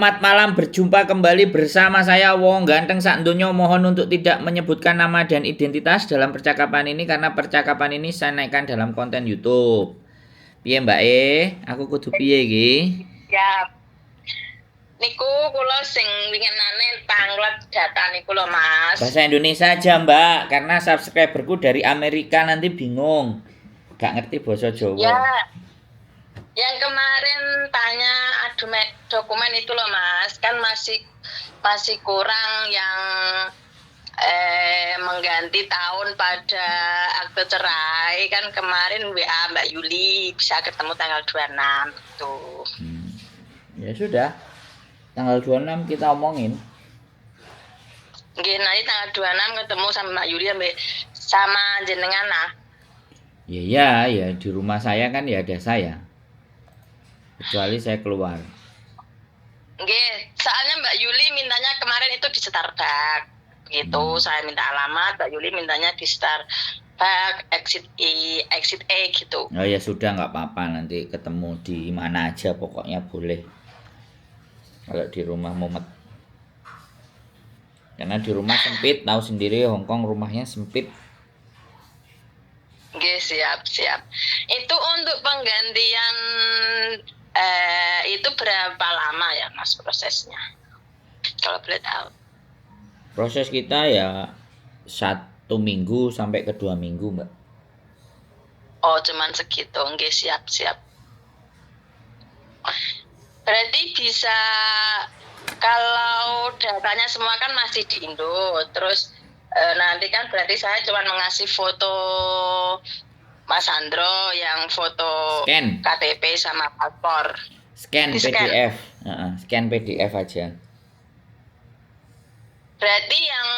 Selamat malam, berjumpa kembali bersama saya Wong Ganteng Sak Donya. Mohon untuk tidak menyebutkan nama dan identitas dalam percakapan ini karena percakapan ini saya naikkan dalam konten YouTube. Piye Mbak aku kudu piye iki? Ya, niku kula sing winginane tanglet data niku lho Mas. Bahasa Indonesia aja Mbak, karena subscriberku dari Amerika nanti bingung. Gak ngerti bahasa Jawa. Ya, yang kemarin tanya dokumen itu loh Mas, kan masih kurang yang mengganti tahun pada akte cerai kan kemarin WA Mbak Yuli bisa ketemu tanggal 26 gitu. Ya sudah. Tanggal 26 kita omongin. Nggih, nanti tanggal 26 ketemu sama Mbak Yuli sama jenengan lah. Ya di rumah saya kan ya ada saya. Kecuali saya keluar. Nggih, soalnya Mbak Yuli mintanya kemarin itu di Starbucks. Gitu, saya minta alamat, Mbak Yuli mintanya di Starbucks exit A gitu. Oh ya sudah, nggak apa-apa, nanti ketemu di mana aja pokoknya boleh. Kalau di rumah mumet. Karena di rumah sempit, tahu sendiri Hongkong rumahnya sempit. Oke, siap. Itu untuk penggantian itu berapa lama ya Mas prosesnya? Kalau boleh tahu. Proses kita ya 1 minggu sampai ke 2 minggu, Mbak. Oh, cuman segitu. Oke, siap. Berarti bisa kalau datanya semua kan masih di Indo, terus nanti kan berarti saya cuma mengasih foto Mas Andro yang foto Scan. KTP sama paspor. Scan PDF. Scan PDF aja. Berarti yang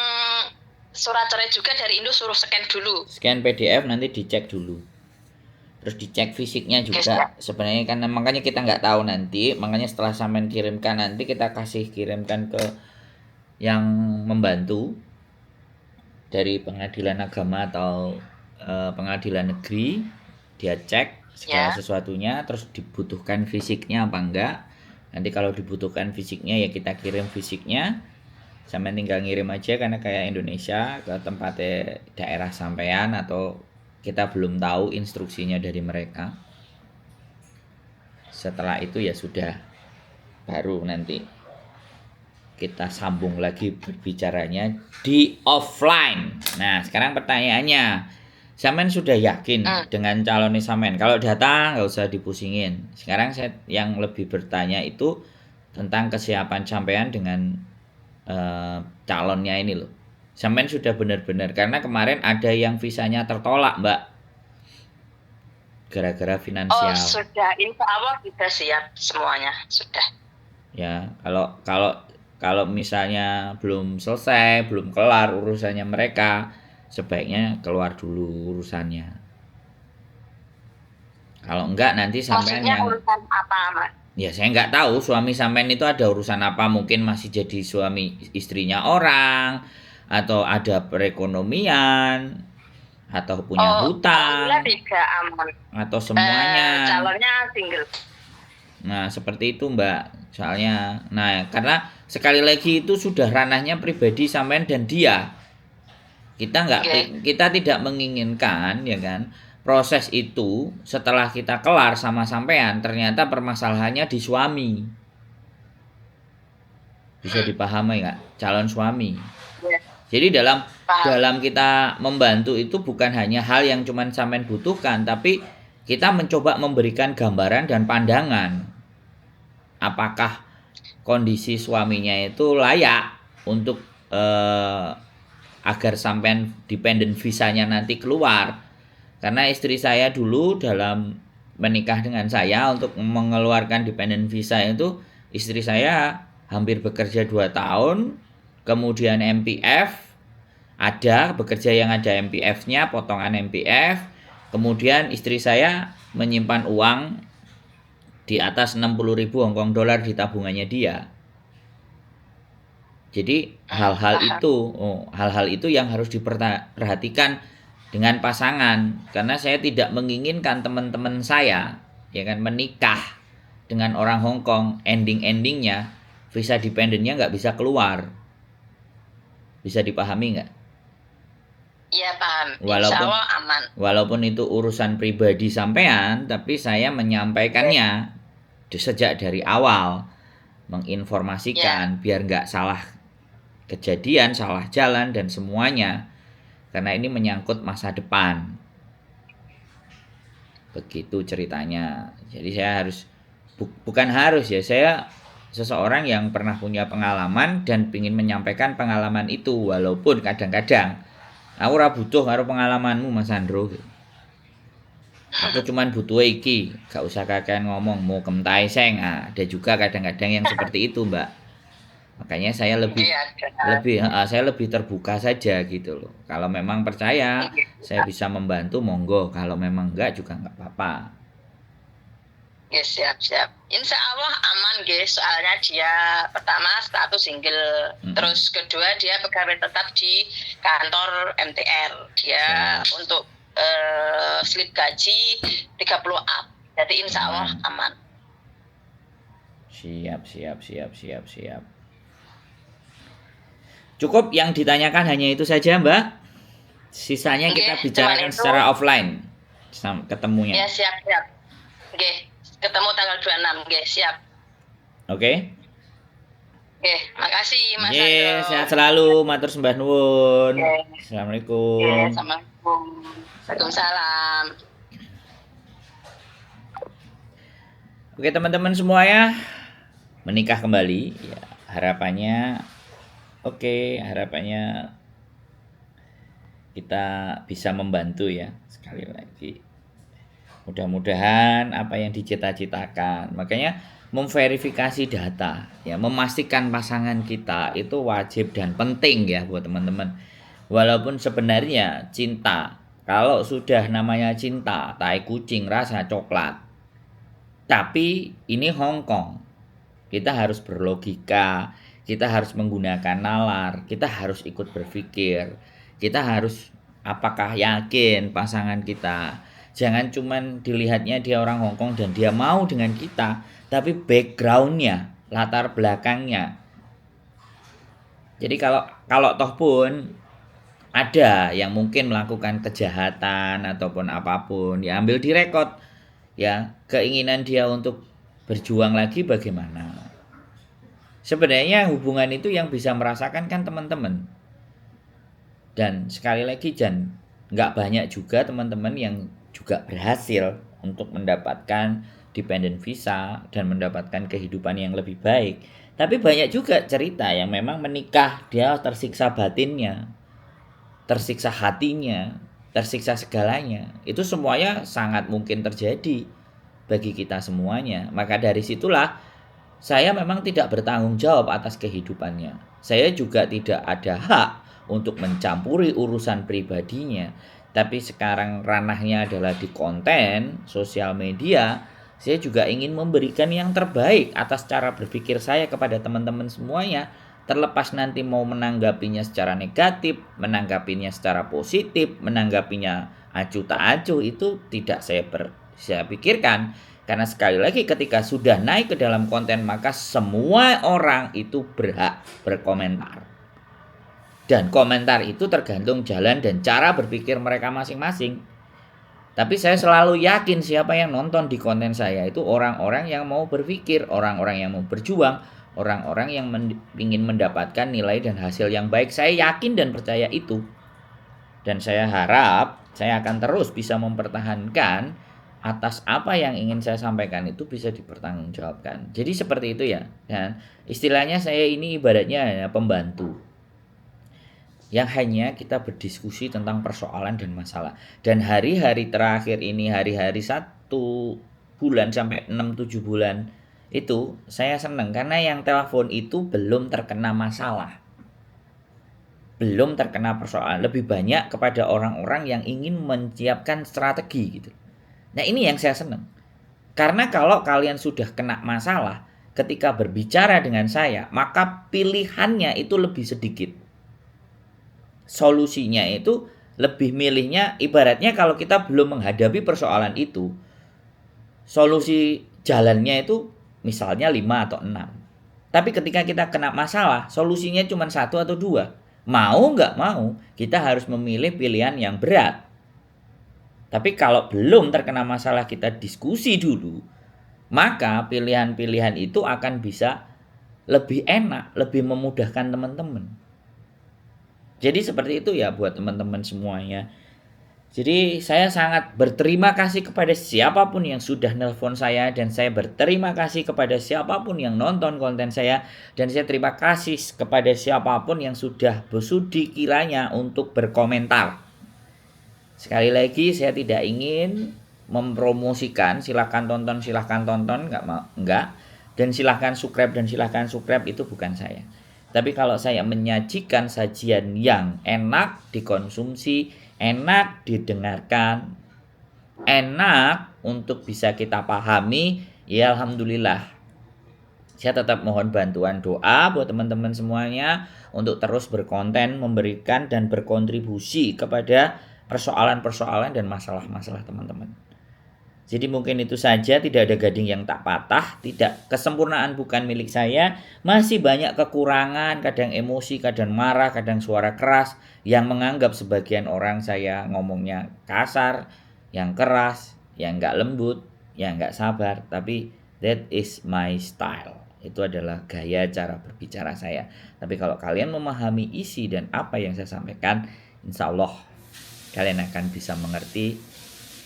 surat cerai juga dari Indo suruh scan dulu. Scan PDF nanti dicek dulu. Terus dicek fisiknya juga. Sebenarnya kan makanya kita nggak tahu nanti, makanya setelah sampean kirimkan nanti kita kirimkan ke yang membantu dari pengadilan agama atau pengadilan negeri. Dia cek segala sesuatunya, terus dibutuhkan fisiknya apa enggak. Nanti kalau dibutuhkan fisiknya ya kita kirim fisiknya. Sampean tinggal ngirim aja karena kayak Indonesia ke tempat daerah sampean atau kita belum tahu instruksinya dari mereka. Setelah itu ya sudah, baru nanti kita sambung lagi berbicaranya di offline. Nah sekarang pertanyaannya, sampean sudah yakin dengan calonnya sampean? Kalau data nggak usah dipusingin. Sekarang saya yang lebih bertanya itu tentang kesiapan sampean dengan calonnya ini loh. Sampean sudah benar-benar, karena kemarin ada yang visanya tertolak Mbak, gara-gara finansial. Oh sudah, insya Allah kita siap semuanya, sudah. Ya kalau misalnya belum selesai, belum kelar urusannya mereka, sebaiknya keluar dulu urusannya. Kalau enggak nanti sampean yang urusan apa Mas? Ya saya nggak tahu suami sampean itu ada urusan apa, mungkin masih jadi suami istrinya orang, atau ada perekonomian, atau punya hutang, atau semuanya. Calonnya single. Nah seperti itu Mbak, soalnya nah karena sekali lagi itu sudah ranahnya pribadi sampean dan dia. Kita tidak menginginkan ya kan, proses itu setelah kita kelar sama sampean ternyata permasalahannya di suami. Bisa dipahami nggak? Calon suami. Jadi dalam kita membantu itu bukan hanya hal yang cuman sampean butuhkan, tapi kita mencoba memberikan gambaran dan pandangan. Apakah kondisi suaminya itu layak untuk agar sampean dependent visanya nanti keluar. Karena istri saya dulu dalam menikah dengan saya untuk mengeluarkan dependent visa itu, istri saya hampir bekerja 2 tahun, kemudian MPF, ada bekerja yang ada MPF-nya, potongan MPF, kemudian istri saya menyimpan uang di atas 60.000 Hongkong dolar di tabungannya dia. Jadi hal-hal itu yang harus diperhatikan dengan pasangan, karena saya tidak menginginkan teman-teman saya ya kan menikah dengan orang Hongkong, endingnya visa dependennya nggak bisa keluar. Bisa dipahami nggak? Iya paham. Insya Walaupun Allah aman. walaupun itu urusan pribadi sampean, tapi saya menyampaikannya sejak dari awal, Ya, menginformasikan biar nggak salah kejadian, salah jalan dan semuanya. Karena ini menyangkut masa depan. Begitu ceritanya. Jadi saya harus bukan harus ya, saya seseorang yang pernah punya pengalaman dan ingin menyampaikan pengalaman itu, walaupun kadang-kadang aku ora butuh karo pengalamanmu Mas Andro. Aku cuman butuh iki, gak usah kakean ngomong mau kemtai seng. Ah, ada juga kadang-kadang yang seperti itu, Mbak. Makanya saya lebih iya, saya lebih terbuka saja gitu loh. Kalau memang percaya saya bisa membantu, monggo. Kalau memang enggak juga enggak apa-apa. Oke, siap. Insya Allah aman, guys. Soalnya dia pertama status single, terus kedua dia pegawai tetap di kantor MTR. Dia untuk slip gaji 30 up. Jadi insya Allah aman. Siap. Cukup yang ditanyakan hanya itu saja, Mbak. Sisanya kita bicarakan secara offline ketemunya. Ya, siap. Oke, ketemu tanggal 26, oke, siap. Oke? Oke, makasih Mas Andro. Sehat selalu, matur sembah nuwun. Assalamualaikum. Assalamualaikum. Waalaikumsalam. Oke teman-teman semuanya, menikah kembali ya, harapannya kita bisa membantu ya. Sekali lagi mudah-mudahan apa yang dicita-citakan, makanya memverifikasi data ya, memastikan pasangan kita itu wajib dan penting ya buat teman-teman. Walaupun sebenarnya cinta, kalau sudah namanya cinta, tai kucing rasa coklat. Tapi ini Hong Kong. Kita harus berlogika, kita harus menggunakan nalar, kita harus ikut berpikir. Kita harus apakah yakin pasangan kita. Jangan cuman dilihatnya dia orang Hong Kong dan dia mau dengan kita, tapi backgroundnya, latar belakangnya. Jadi kalau toh pun ada yang mungkin melakukan kejahatan ataupun apapun, ya ambil direkod. Ya, keinginan dia untuk berjuang lagi bagaimana? Sebenarnya hubungan itu yang bisa merasakan kan teman-teman. Dan sekali lagi nggak banyak juga teman-teman yang juga berhasil untuk mendapatkan dependent visa dan mendapatkan kehidupan yang lebih baik. Tapi banyak juga cerita yang memang menikah dia tersiksa batinnya, tersiksa hatinya, tersiksa segalanya. Itu semuanya sangat mungkin terjadi bagi kita semuanya. Maka dari situlah saya memang tidak bertanggung jawab atas kehidupannya. Saya juga tidak ada hak untuk mencampuri urusan pribadinya. Tapi sekarang ranahnya adalah di konten sosial media. Saya juga ingin memberikan yang terbaik atas cara berpikir saya kepada teman-teman semuanya. Terlepas nanti mau menanggapinya secara negatif, menanggapinya secara positif, menanggapinya acuh tak acuh, itu tidak saya pikirkan. Karena sekali lagi ketika sudah naik ke dalam konten, maka semua orang itu berhak berkomentar. Dan komentar itu tergantung jalan dan cara berpikir mereka masing-masing. Tapi saya selalu yakin siapa yang nonton di konten saya itu orang-orang yang mau berpikir, orang-orang yang mau berjuang, orang-orang yang ingin mendapatkan nilai dan hasil yang baik. Saya yakin dan percaya itu. Dan saya harap saya akan terus bisa mempertahankan atas apa yang ingin saya sampaikan itu bisa dipertanggungjawabkan. Jadi seperti itu ya. Dan istilahnya saya ini ibaratnya hanya pembantu yang hanya kita berdiskusi tentang persoalan dan masalah. Dan hari-hari terakhir ini, hari-hari 1 bulan sampai 6-7 bulan itu saya senang karena yang telepon itu belum terkena masalah, belum terkena persoalan, lebih banyak kepada orang-orang yang ingin menyiapkan strategi gitu. Nah ini yang saya senang, karena kalau kalian sudah kena masalah ketika berbicara dengan saya, maka pilihannya itu lebih sedikit, solusinya itu lebih milihnya. Ibaratnya kalau kita belum menghadapi persoalan itu, solusi jalannya itu misalnya 5 atau 6. Tapi ketika kita kena masalah, solusinya cuma satu atau dua. Mau nggak mau, kita harus memilih pilihan yang berat. Tapi kalau belum terkena masalah, kita diskusi dulu, maka pilihan-pilihan itu akan bisa lebih enak, lebih memudahkan teman-teman. Jadi seperti itu ya buat teman-teman semuanya. Jadi saya sangat berterima kasih kepada siapapun yang sudah nelpon saya, dan saya berterima kasih kepada siapapun yang nonton konten saya, dan saya terima kasih kepada siapapun yang sudah bersudi kiranya untuk berkomentar. Sekali lagi saya tidak ingin mempromosikan silahkan tonton, enggak, dan silahkan subscribe itu bukan saya. Tapi kalau saya menyajikan sajian yang enak dikonsumsi, enak didengarkan, enak untuk bisa kita pahami, ya alhamdulillah. Saya tetap mohon bantuan doa buat teman-teman semuanya untuk terus berkonten, memberikan dan berkontribusi kepada persoalan-persoalan dan masalah-masalah teman-teman. Jadi mungkin itu saja, tidak ada gading yang tak patah, tidak, kesempurnaan bukan milik saya, masih banyak kekurangan, kadang emosi, kadang marah, kadang suara keras, yang menganggap sebagian orang saya ngomongnya kasar, yang keras, yang nggak lembut, yang nggak sabar, tapi that is my style. Itu adalah gaya cara berbicara saya. Tapi kalau kalian memahami isi dan apa yang saya sampaikan, insya Allah kalian akan bisa mengerti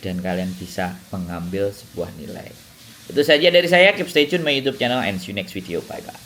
dan kalian bisa mengambil sebuah nilai. Itu saja dari saya. Keep stay tune my YouTube channel and see you next video. Bye bye.